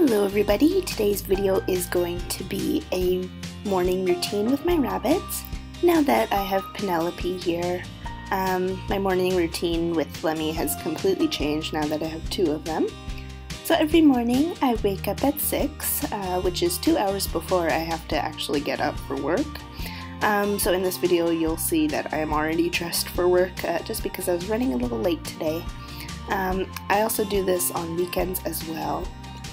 Hello everybody, today's video is going to be a morning routine with my rabbits. Now that I have Penelope here, my morning routine with Lemmy has completely changed now that I have two of them. So every morning I wake up at 6, which is 2 hours before I have to actually get up for work. So in this video you'll see that I am already dressed for work just because I was running a little late today. I also do this on weekends as well.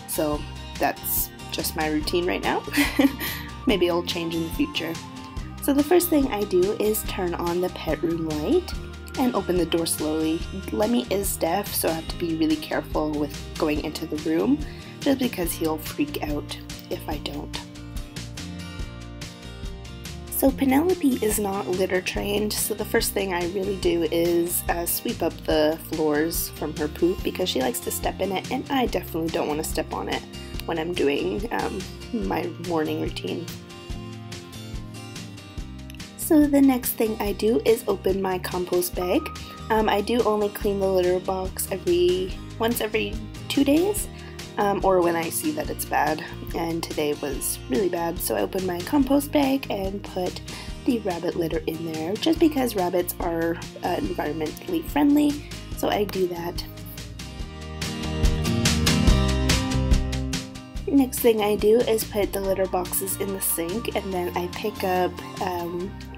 So that's just my routine right now. Maybe it'll change in the future. So the first thing I do is turn on the pet room light and open the door slowly. Lemmy is deaf, so I have to be really careful with going into the room just because he'll freak out if I don't. So Penelope is not litter trained, so the first thing I really do is sweep up the floors from her poop because she likes to step in it, and I definitely don't want to step on it when I'm doing my morning routine. So the next thing I do is open my compost bag. I do only clean the litter box once every 2 days, or when I see that it's bad, and today was really bad, so I opened my compost bag and put the rabbit litter in there just because rabbits are environmentally friendly, so I do that. Next thing I do is put the litter boxes in the sink, and then I pick up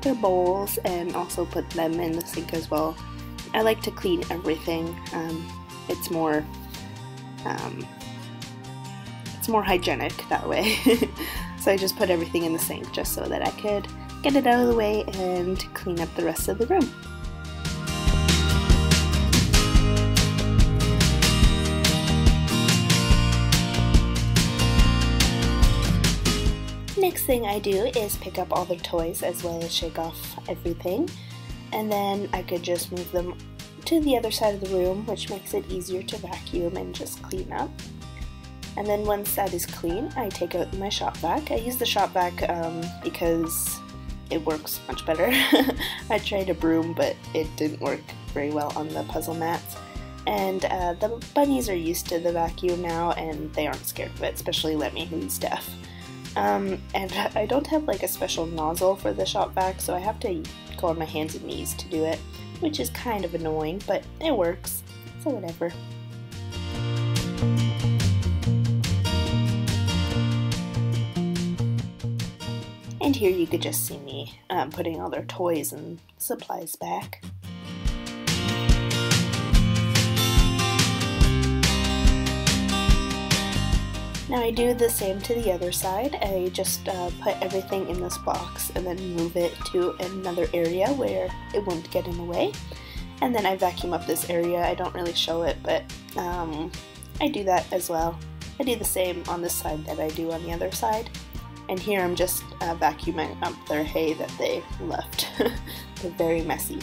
their bowls and also put them in the sink as well. I like to clean everything. It's more hygienic that way. So I just put everything in the sink just so that I could get it out of the way and clean up the rest of the room. Next thing I do is pick up all the toys as well as shake off everything, and then I could just move them to the other side of the room, which makes it easier to vacuum and just clean up. And then once that is clean, I take out my shop vac. I use the shop vac because it works much better. I tried a broom, but it didn't work very well on the puzzle mats. And the bunnies are used to the vacuum now, and they aren't scared of it, especially Lemmy, who's deaf. And I don't have like a special nozzle for the shop vac, so I have to go on my hands and knees to do it, which is kind of annoying, but it works, so whatever. And here you could just see me putting all their toys and supplies back. Now I do the same to the other side. I just put everything in this box and then move it to another area where it won't get in the way. And then I vacuum up this area. I don't really show it, but I do that as well. I do the same on this side that I do on the other side. And here I'm just vacuuming up their hay that they left. They're very messy.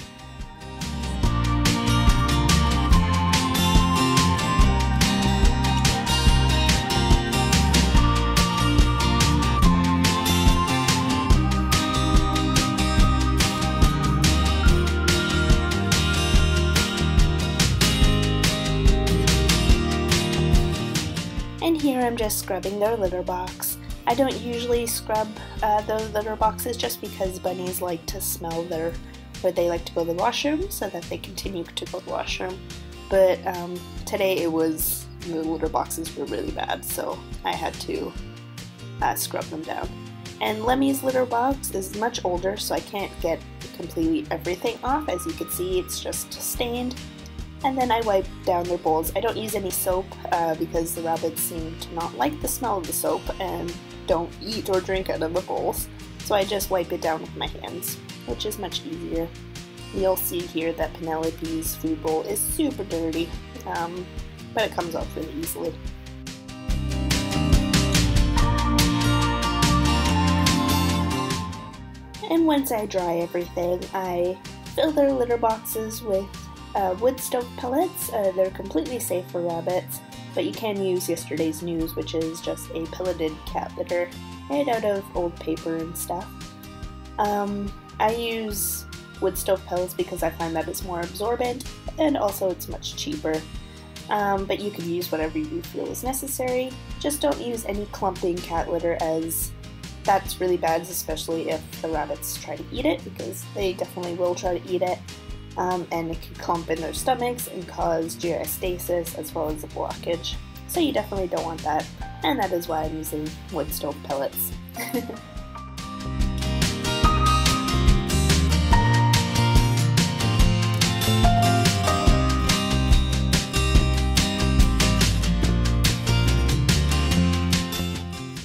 And here I'm just scrubbing their litter box. I don't usually scrub those litter boxes just because bunnies like to smell where they like to go to the washroom, so that they continue to go to the washroom. But today the litter boxes were really bad, so I had to scrub them down. And Lemmy's litter box is much older, so I can't get completely everything off. As you can see, it's just stained. And then I wipe down their bowls. I don't use any soap because the rabbits seem to not like the smell of the soap and don't eat or drink out of the bowls. So I just wipe it down with my hands, which is much easier. You'll see here that Penelope's food bowl is super dirty, but it comes off really easily. And once I dry everything, I fill their litter boxes with woodstove pellets. They're completely safe for rabbits, but you can use yesterday's news, which is just a pelleted cat litter made out of old paper and stuff. I use woodstove pellets because I find that it's more absorbent, and also it's much cheaper. but you can use whatever you feel is necessary. Just don't use any clumping cat litter, as that's really bad, especially if the rabbits try to eat it, because they definitely will try to eat it, and it can clump in their stomachs and cause GI stasis as well as a blockage. So you definitely don't want that, and that is why I'm using wood stove pellets.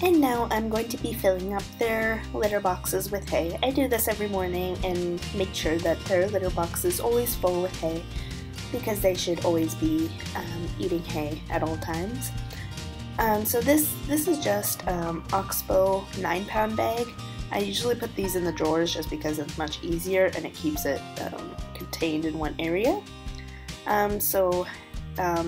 And now I'm going to be filling up their litter boxes with hay. I do this every morning and make sure that their litter box is always full with hay, because they should always be eating hay at all times. So this is just Oxbow 9-pound bag. I usually put these in the drawers just because it's much easier and it keeps it contained in one area.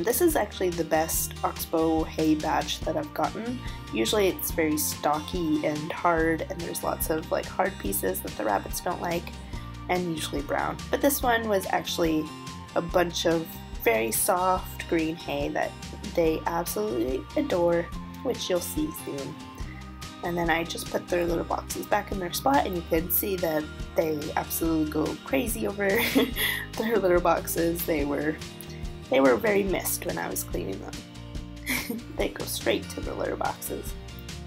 This is actually the best Oxbow hay batch that I've gotten. Usually it's very stocky and hard, and there's lots of like hard pieces that the rabbits don't like, and usually brown. But this one was actually a bunch of very soft green hay that they absolutely adore, which you'll see soon. And then I just put their little boxes back in their spot, and you can see that they absolutely go crazy over their litter boxes. They were very missed when I was cleaning them. They go straight to the litter boxes.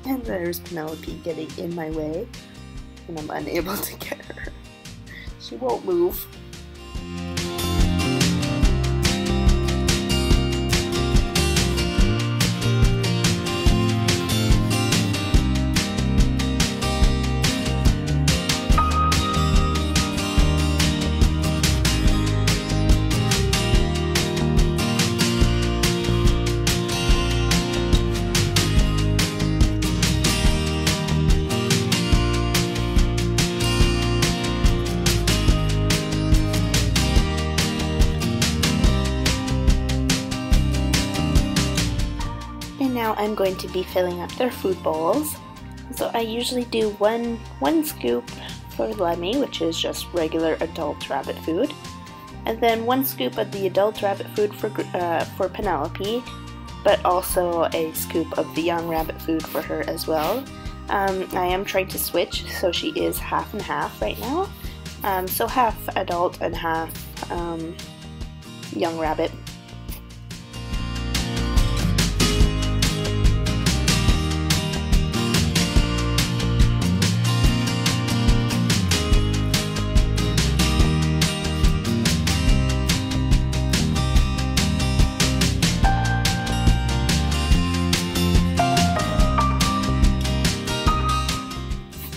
And there's Penelope getting in my way, and I'm unable to get her. She won't move. Now I'm going to be filling up their food bowls. So I usually do one scoop for Lemmy, which is just regular adult rabbit food, and then 1 scoop of the adult rabbit food for Penelope, but also a scoop of the young rabbit food for her as well. I am trying to switch, so she is half and half right now. So half adult and half young rabbit.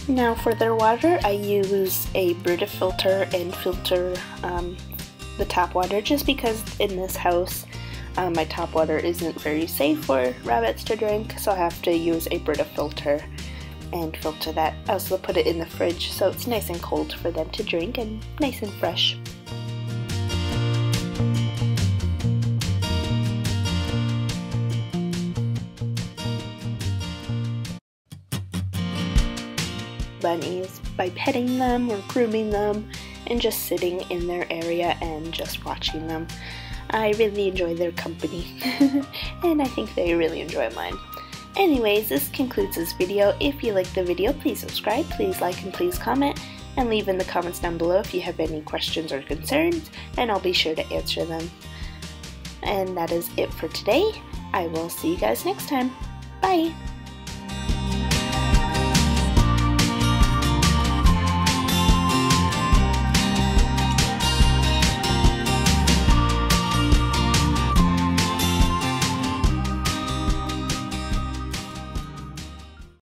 Now for their water, I use a Brita filter and filter the tap water, just because in this house my tap water isn't very safe for rabbits to drink, so I have to use a Brita filter and filter that. I also put it in the fridge so it's nice and cold for them to drink and nice and fresh. Bunnies by petting them or grooming them and just sitting in their area and just watching them. I really enjoy their company and I think they really enjoy mine. Anyways, this concludes this video. If you liked the video, please subscribe, please like, and please comment, and leave in the comments down below if you have any questions or concerns, and I'll be sure to answer them. And that is it for today. I will see you guys next time. Bye!